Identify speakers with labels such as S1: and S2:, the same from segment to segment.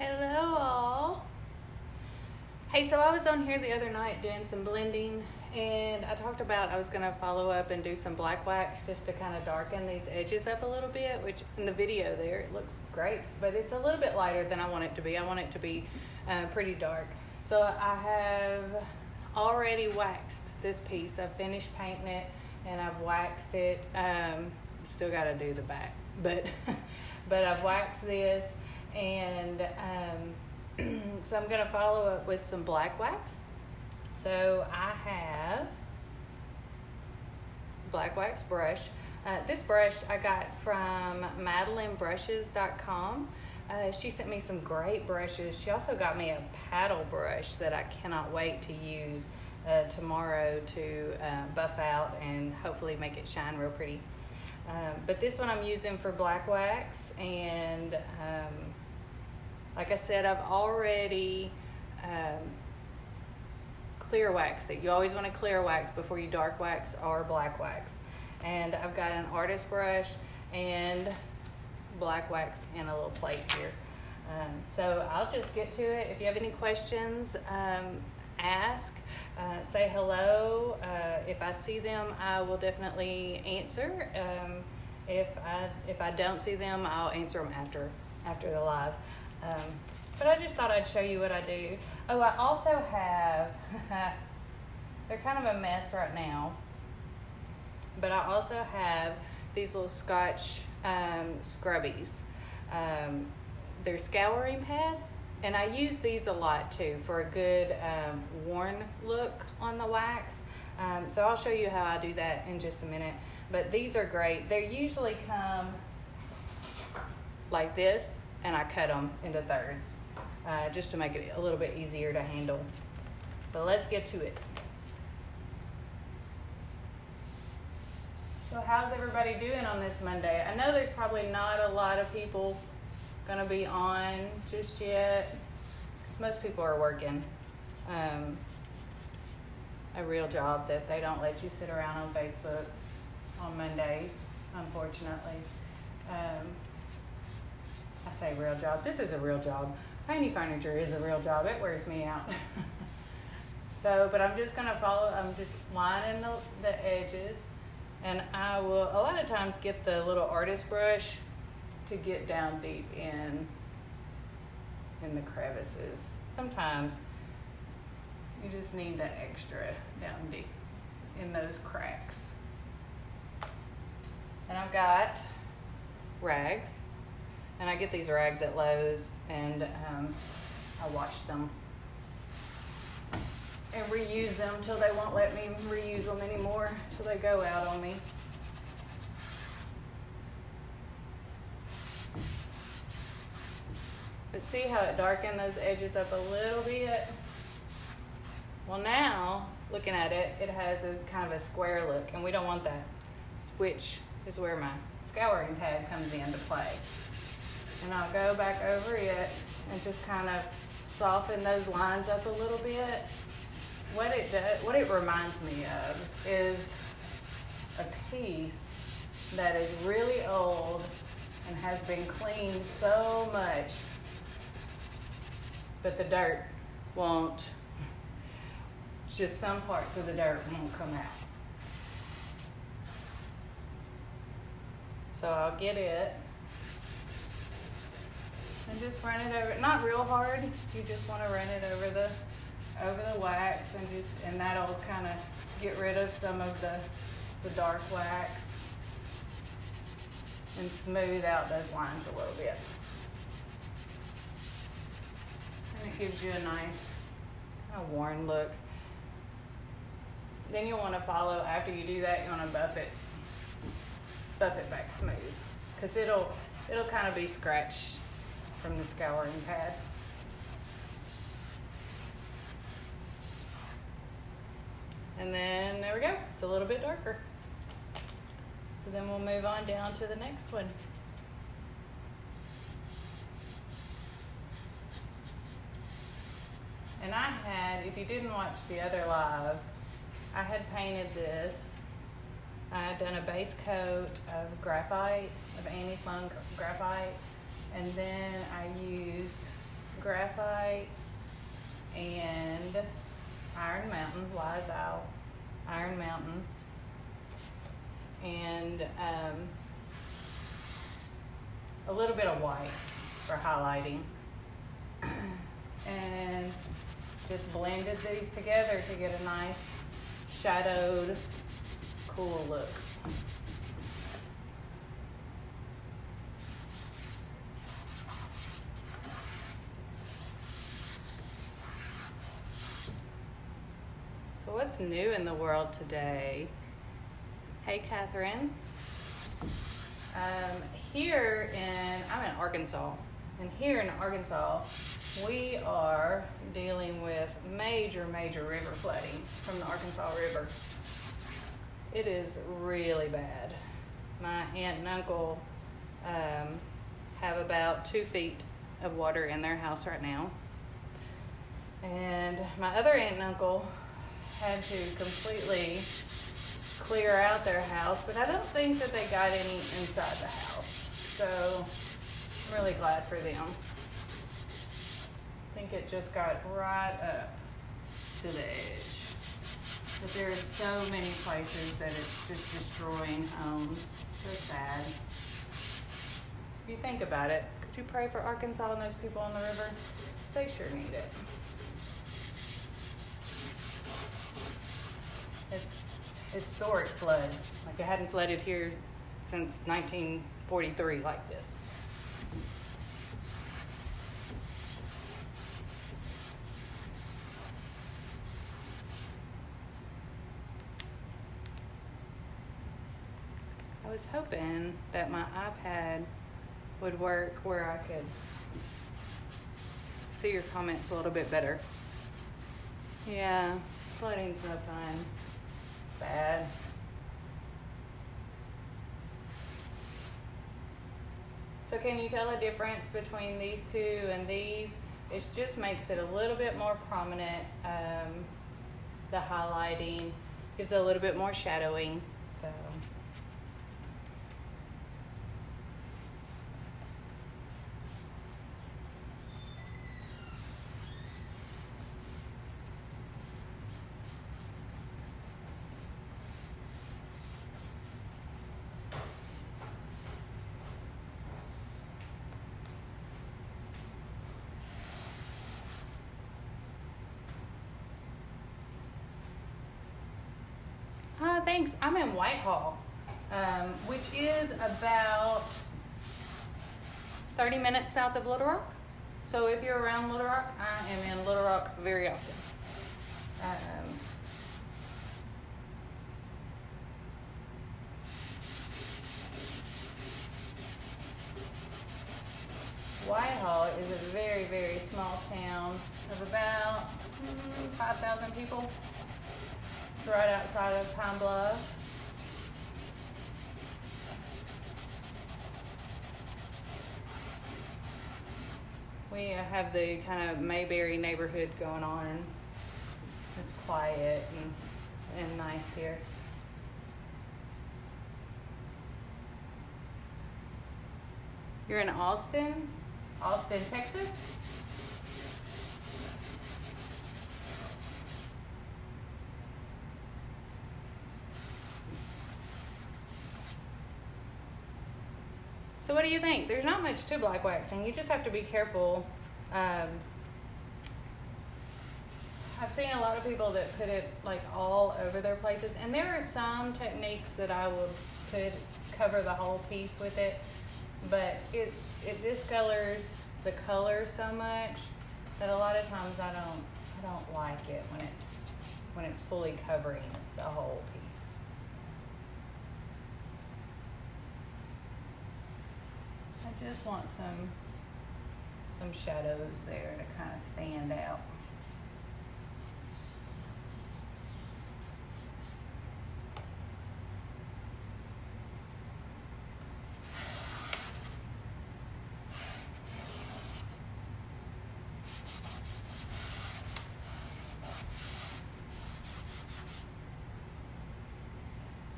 S1: Hello all. Hey, so I was on here the other night doing some blending, and I talked about I was going to follow up and do some black wax just to kind of darken these edges up a little bit, which in the video there it looks great, but it's a little bit lighter than I want it to be. I want it to be pretty dark. So I have already waxed this piece. I've finished painting it and I've waxed it. Still got to do the back, but I've waxed this, and so I'm going to follow up with some black wax. So I have black wax brush. This brush I got from MadelineBrushes.com. She sent me some great brushes. She also got me a paddle brush that I cannot wait to use tomorrow to buff out and hopefully make it shine real pretty. But this one I'm using for black wax, and like I said, I've already clear waxed it. You always want to clear wax before you dark wax or black wax. And I've got an artist brush and black wax in a little plate here. So I'll just get to it. If you have any questions, ask, say hello. If I see them, I will definitely answer. If I don't see them, I'll answer them after the live. But I just thought I'd show you what I do. Oh, I also have, they're kind of a mess right now, but I also have these little Scotch scrubbies. They're scouring pads, and I use these a lot too for a good worn look on the wax. So I'll show you how I do that in just a minute. But these are great. They usually come like this, and I cut them into thirds just to make it a little bit easier to handle. But let's get to it. So how's everybody doing on this Monday? I know there's probably not a lot of people gonna be on just yet, because most people are working a real job that they don't let you sit around on Facebook on Mondays, unfortunately. I say real job. This is a real job. Painting furniture is a real job. It wears me out. So, but I'm just gonna I'm just lining the edges, and I will a lot of times get the little artist brush to get down deep in the crevices. Sometimes you just need that extra down deep in those cracks. And I've got rags. And I get these rags at Lowe's, and I wash them and reuse them till they won't let me reuse them anymore, till they go out on me. But see how it darkened those edges up a little bit? Well, now, looking at it, it has a kind of a square look, and we don't want that, which is where my scouring pad comes into play. And I'll go back over it and just kind of soften those lines up a little bit. What it reminds me of is a piece that is really old and has been cleaned so much, but the dirt won't, just some parts of the dirt won't come out. So I'll get it and just run it over, not real hard. You just want to run it over the wax, and that'll kind of get rid of some of the dark wax and smooth out those lines a little bit. And it gives you a nice kind of worn look. Then you'll want to follow, after you do that, you want to buff it back smooth, because it'll kind of be scratched from the scouring pad. And then there we go, it's a little bit darker. So then we'll move on down to the next one. And I had, if you didn't watch the other live, I had painted this. I had done a base coat of graphite, of anti-slung graphite, and then I used graphite, and Iron Mountain, Wise Owl, Iron Mountain, and a little bit of white for highlighting. And just blended these together to get a nice shadowed, cool look. So what's new in the world today? Hey, Catherine. I'm in Arkansas, and here in Arkansas, we are dealing with major river flooding from the Arkansas River. It is really bad. My aunt and uncle have about 2 feet of water in their house right now. And my other aunt and uncle had to completely clear out their house, but I don't think that they got any inside the house. So I'm really glad for them. I think it just got right up to the edge. But there are so many places that it's just destroying homes. So sad. If you think about it, could you pray for Arkansas and those people on the river? They sure need it. It's historic flood. Like it hadn't flooded here since 1943 like this. I was hoping that my iPad would work where I could see your comments a little bit better. Yeah, flooding's no fun. It's bad. So can you tell a difference between these two and these? It just makes it a little bit more prominent. The highlighting gives it a little bit more shadowing. So. Thanks. I'm in Whitehall, which is about 30 minutes south of Little Rock. So if you're around Little Rock, I am in Little Rock very often. Whitehall is a very small town of about 5,000 people. It's right outside of Pine Bluff. We have the kind of Mayberry neighborhood going on. It's quiet and nice here. You're in Austin, Texas? So what do you think? There's not much to black waxing. You just have to be careful. I've seen a lot of people that put it like all over their places, and there are some techniques that could cover the whole piece with it, but it discolors the color so much that a lot of times I don't like it when it's fully covering the whole piece. I just want some shadows there to kind of stand out.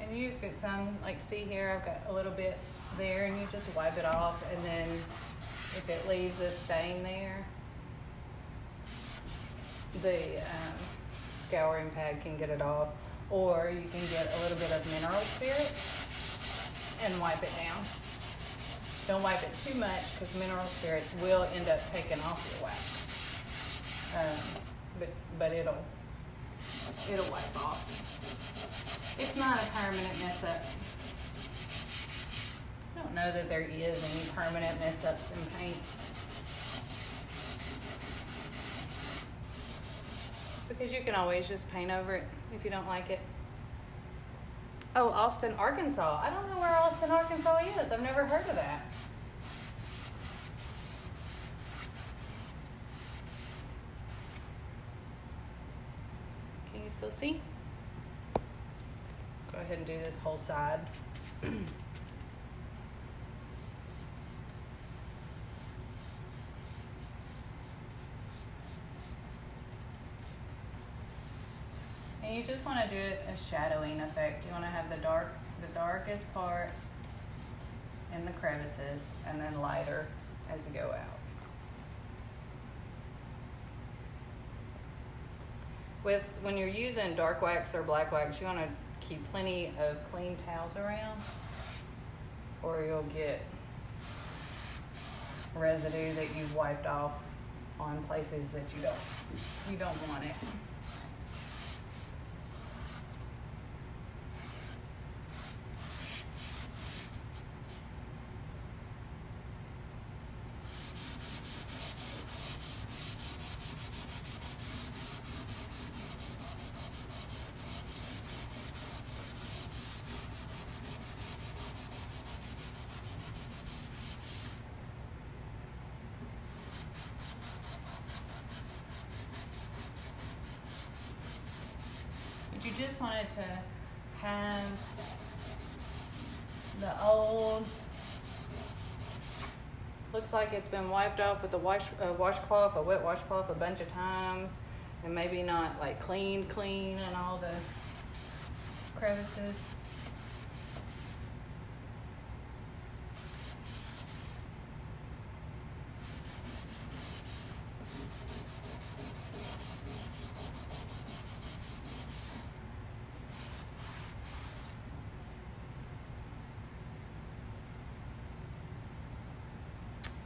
S1: And you could see here, I've got a little bit there, and you just wipe it off, and then if it leaves a stain there, the scouring pad can get it off, or you can get a little bit of mineral spirit and wipe it down. Don't wipe it too much because mineral spirits will end up taking off your wax. But it'll wipe off. It's not a permanent mess up. I don't know that there is any permanent mess ups in paint. Because you can always just paint over it if you don't like it. Oh, Austin, Arkansas. I don't know where Austin, Arkansas is. I've never heard of that. Can you still see? Go ahead and do this whole side. And you just want to do it a shadowing effect. You want to have the darkest part in the crevices, and then lighter as you go out. When you're using dark wax or black wax, you want to keep plenty of clean towels around, or you'll get residue that you've wiped off on places that you don't want it. You just wanted to have the old, looks like it's been wiped off with a washcloth, a wet washcloth a bunch of times, and maybe not like clean and all the crevices.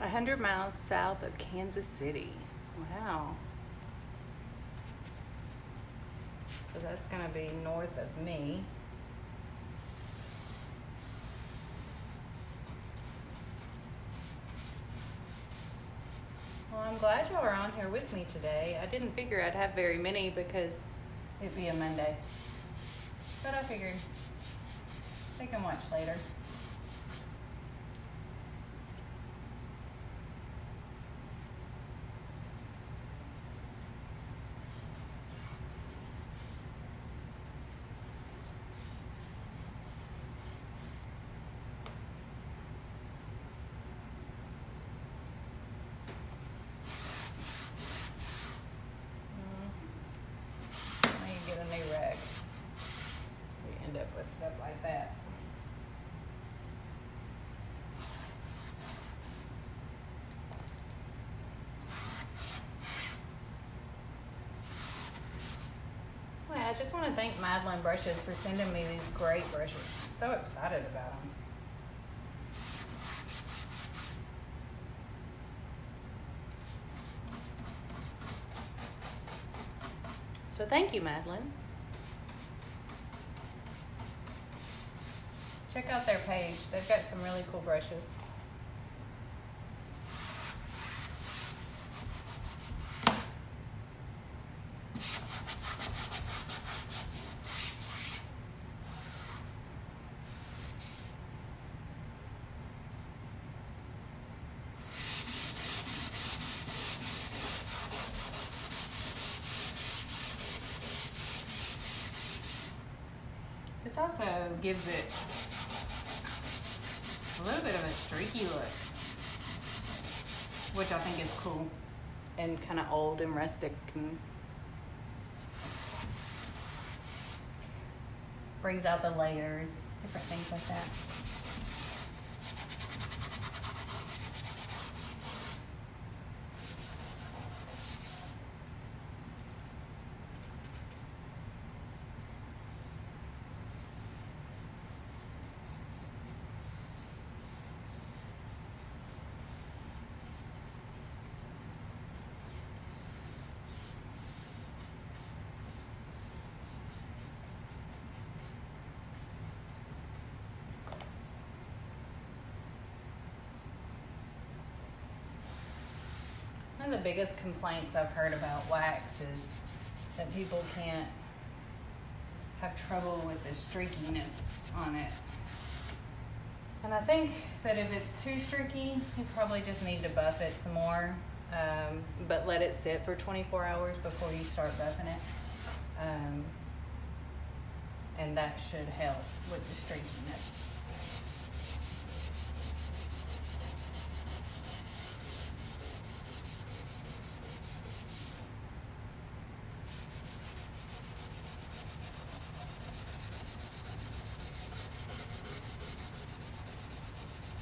S1: A 100 miles south of Kansas City. Wow. So that's going to be north of me. Well, I'm glad y'all are on here with me today. I didn't figure I'd have very many because it'd be a Monday. But I figured they can watch later. With stuff like that. Well, I just want to thank Madeline Brushes for sending me these great brushes. I'm so excited about them. So thank you, Madeline. Check out their page. They've got some really cool brushes. This also gives it a little bit of a streaky look, which I think is cool and kind of old and rustic, and brings out the layers, different things like that. of the biggest complaints I've heard about wax is that people can't have trouble with the streakiness on it. And I think that if it's too streaky, you probably just need to buff it some more, but let it sit for 24 hours before you start buffing it. And that should help with the streakiness.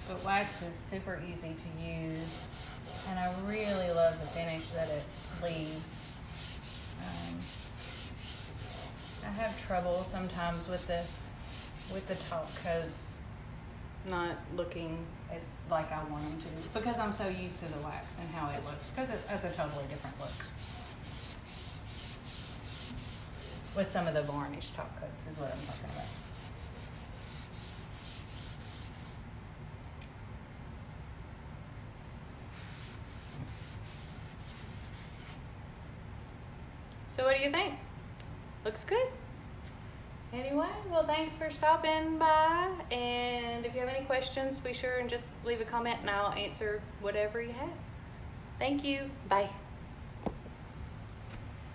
S1: But wax is super easy to use, and I really love the finish that it leaves. I have trouble sometimes with the top coats not looking as like I want them to, because I'm so used to the wax and how it looks, because it has a totally different look. With some of the varnish top coats is what I'm talking about. So what do you think? Looks good? Anyway, well, thanks for stopping by. And if you have any questions, be sure and just leave a comment and I'll answer whatever you have. Thank you. Bye.